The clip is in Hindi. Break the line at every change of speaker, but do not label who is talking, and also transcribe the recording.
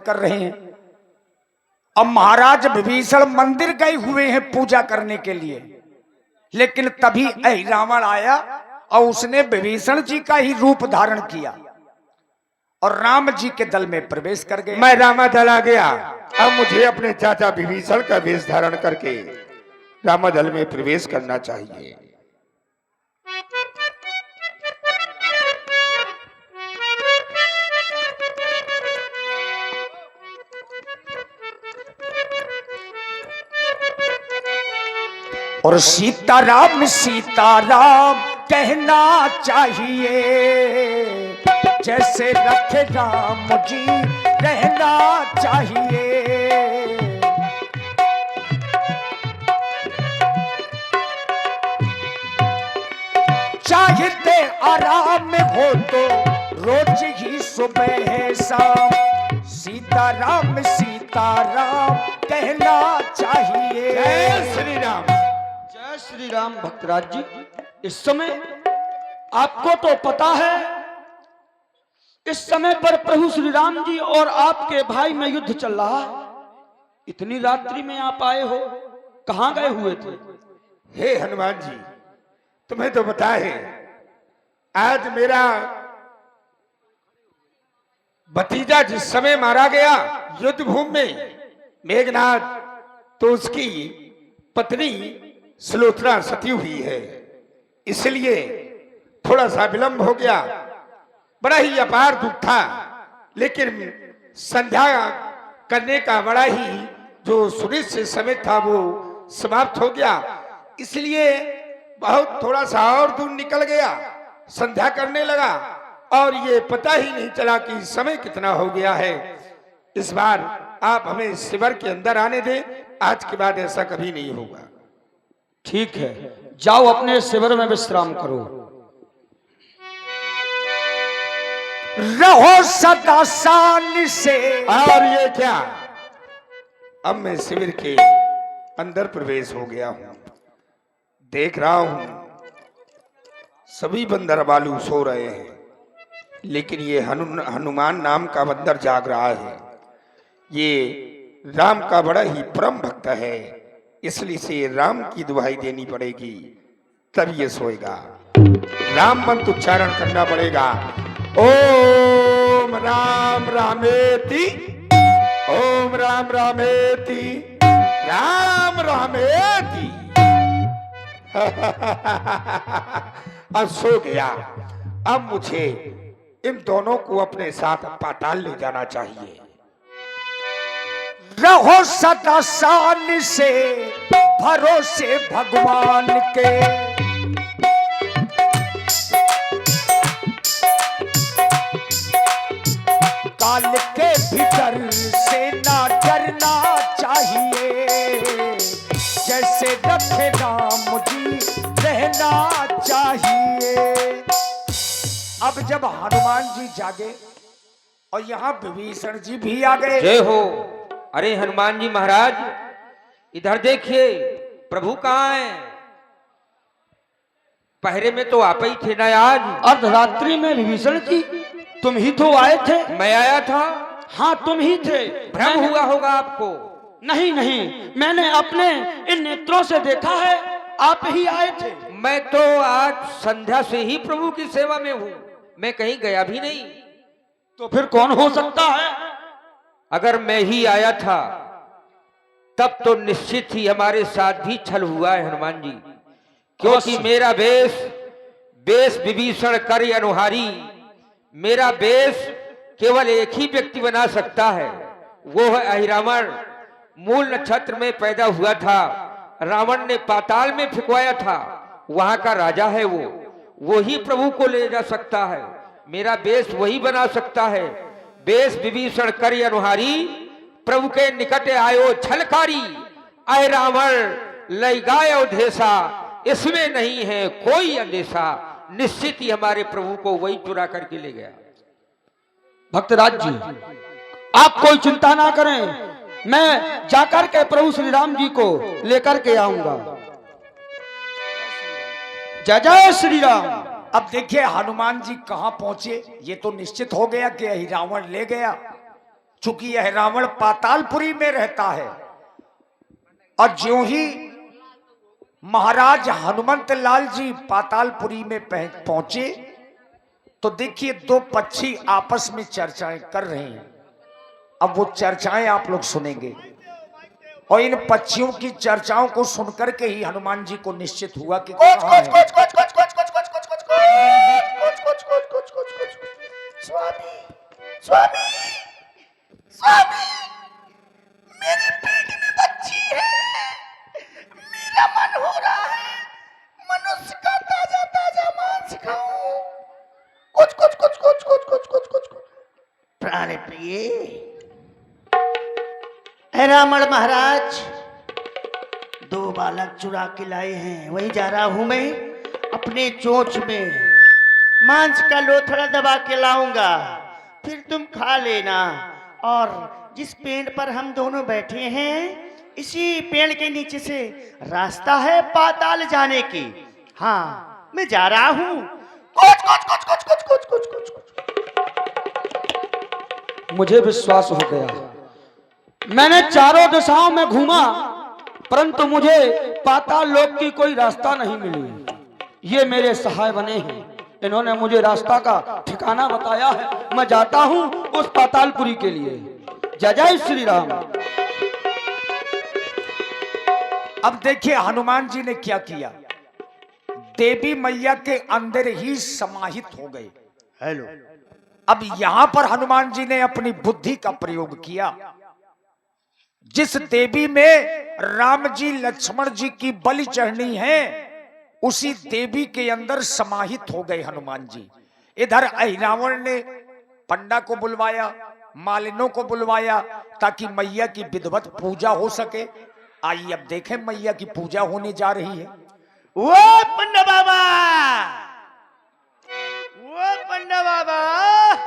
कर रहे हैं। अब महाराज विभीषण मंदिर गए हुए हैं पूजा करने के लिए, लेकिन तभी रावण आया और उसने विभीषण जी का ही रूप धारण किया और राम जी के दल में प्रवेश कर गया।
मैं रामादल आ गया, अब मुझे अपने चाचा विभीषण का वेश धारण करके रामादल में प्रवेश करना चाहिए।
और सीताराम सीताराम कहना चाहिए, जैसे रखे राम जी रहना चाहिए। चाहते आराम में हो तो रोज ही सुबह शाम सीताराम सीताराम कहना चाहिए।
जय श्री राम।
जय श्री राम। भक्तराज जी, इस समय आपको तो पता है, इस समय पर प्रभु श्री राम जी और आपके भाई में युद्ध चल रहा है। इतनी रात्रि में आप आए हो, कहां गए हुए थे?
हे हनुमान जी, तुम्हें तो पता है आज मेरा भतीजा जिस समय मारा गया युद्ध भूमि में मेघनाथ, तो उसकी पत्नी सुलोचना सती हुई है, इसलिए थोड़ा सा विलंब हो गया। बड़ा ही अपार दुख था, लेकिन संध्या करने का बड़ा ही जो सुनिश्चित समय था वो समाप्त हो गया, इसलिए बहुत थोड़ा सा और दूर निकल गया, संध्या करने लगा और ये पता ही नहीं चला कि समय कितना हो गया है। इस बार आप हमें शिविर के अंदर आने दें, आज के बाद ऐसा कभी नहीं होगा।
ठीक है, जाओ अपने शिविर में विश्राम करो।
रहो सदा शान से।
और ये क्या, अब मैं शिविर के अंदर प्रवेश हो गया हूं, देख रहा हूं सभी बंदर बालू सो रहे हैं, लेकिन ये हनुमान नाम का बंदर जाग रहा है। ये राम का बड़ा ही परम भक्त है, इसलिए से राम की दुहाई देनी पड़ेगी, तब ये सोएगा। राम मंत्र उच्चारण करना पड़ेगा। ओम राम रामेति, ओम राम रामेति, राम रामेति। अब सो गया। अब मुझे इन दोनों को अपने साथ पाताल ले जाना चाहिए।
रहो सदा शान से भरोसे भगवान के। काल के भीतर से ना डरना चाहिए, जैसे रखे राम जी रहना चाहिए। अब जब हनुमान जी जागे और यहाँ विभीषण जी भी आ गए।
जय हो। अरे हनुमान जी महाराज, इधर देखिए, प्रभु कहाँ हैं? पहरे में तो आप ही थे ना आज।
अर्धरात्रि में विभीषण जी तुम ही तो आए थे।
मैं आया था।
हाँ, तुम ही थे।
भ्रम हुआ होगा आपको।
नहीं नहीं, मैंने अपने इन नेत्रों से देखा है, आप ही आए थे।
मैं तो आज संध्या से ही प्रभु की सेवा में हूँ, मैं कहीं गया भी नहीं।
तो फिर कौन हो सकता है?
अगर मैं ही आया था तब तो निश्चित ही हमारे साथ भी छल हुआ है हनुमान जी, क्योंकि मेरा बेश विभीषण कर अनुहारी, मेरा बेश केवल एक ही व्यक्ति बना सकता है, वो है अहिरावण। मूल नक्षत्र में पैदा हुआ था, रावण ने पाताल में फिकवाया था, वहां का राजा है वो ही प्रभु को ले जा सकता है। मेरा बेश वही बना सकता है। बेश विभीषण कर अनुहारी, प्रभु के निकट आयो छलकारी, अय रावण लय गायो धेसा, इसमें नहीं है कोई अंदेशा। निश्चित ही हमारे प्रभु को वही चुरा करके ले गया।
भक्तराज जी, आप कोई चिंता ना करें, मैं जाकर के प्रभु श्री राम जी को लेकर के आऊंगा। जय जय श्री राम।
अब देखिए हनुमान जी कहां पहुंचे, ये तो निश्चित हो गया कि रावण ले गया, चूंकि यह रावण पातालपुरी में रहता है, और ज्यों ही महाराज हनुमंत लाल जी पातालपुरी में पहुंचे तो देखिए दो पक्षी आपस में चर्चाएं कर रहे हैं। अब वो चर्चाएं आप लोग सुनेंगे, और इन पक्षियों की चर्चाओं को सुनकर के ही हनुमान जी को निश्चित हुआ कि
स्वामी स्वामी स्वामी, मेरे पेट में बच्ची है, मेरा मन हो रहा है मनुष्य का ताजा ताजा मांस खाऊं। कुछ कुछ कुछ कुछ कुछ कुछ कुछ कुछ कुछ प्राण प्रिय है रावण महाराज, दो बालक चुरा के लाए हैं, वही जा रहा हूं मैं, अपने चोंच में मांस का लोथड़ा दबा के लाऊंगा, फिर तुम खा लेना। और जिस पेड़ पर हम दोनों बैठे हैं, इसी पेड़ के नीचे से रास्ता है पाताल जाने की। हाँ, मैं जा रहा हूं। कुछ कुछ कुछ कुछ कुछ कुछ कुछ कुछ कुछ।
मुझे विश्वास हो गया। मैंने चारों दिशाओं में घूमा, परंतु मुझे पाताल लोक की कोई रास्ता नहीं मिली। ये मेरे सहाय बने हैं, इन्होंने मुझे रास्ता का ठिकाना बताया है। मैं जाता हूं उस पातालपुरी के लिए। जय जय श्री राम।
अब देखिए हनुमान जी ने क्या किया, देवी मैया के अंदर ही समाहित हो गए।
हेलो,
अब यहां पर हनुमान जी ने अपनी बुद्धि का प्रयोग किया। जिस देवी में राम जी लक्ष्मण जी की बलि चढ़नी है, उसी देवी के अंदर समाहित हो गए हनुमान जी। इधर रावण ने पंडा को बुलवाया, मालिनों को बुलवाया, ताकि मैया की विधिवत पूजा हो सके। आइए अब देखें मैया की पूजा होने जा रही है।
वो पंडा बाबा,